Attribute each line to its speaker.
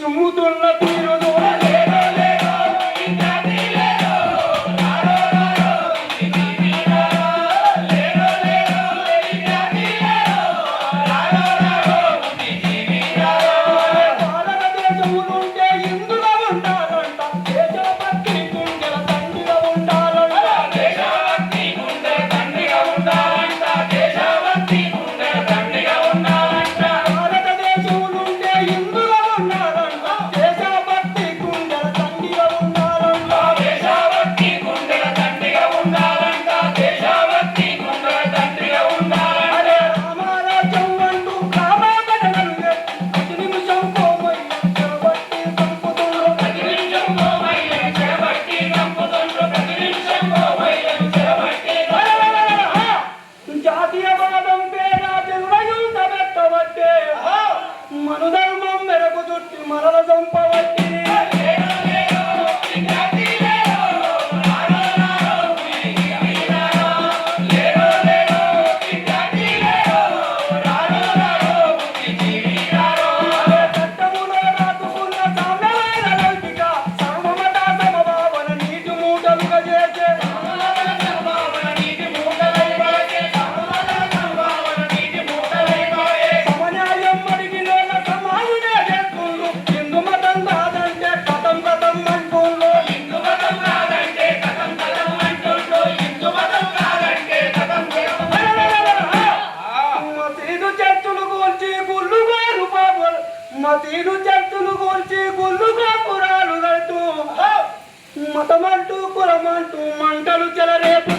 Speaker 1: చిమ్ముతున్న తీరుదు మనుధర్మం మెరకు చుట్టి మరల చంపవట్టి చట్టములో రాసుకున్న సామ్యమైన లౌకిక సర్వమత సమభావన నీటి మూటలుగా చేసే సమన్యాయం అడిగిన సమాజమే చేస్తుండ్రు హిందూ మతం కాదంటే కథం కథం అంటుండ్రు మసీదు చర్చలు కూల్చి గుళ్ళుగా రూపాయలు మసీదు చర్చలు కూల్చి గుళ్ళుగా పురాలు కడుతూ మతమంటూ కులమంటూ మంటలు చెలరేపు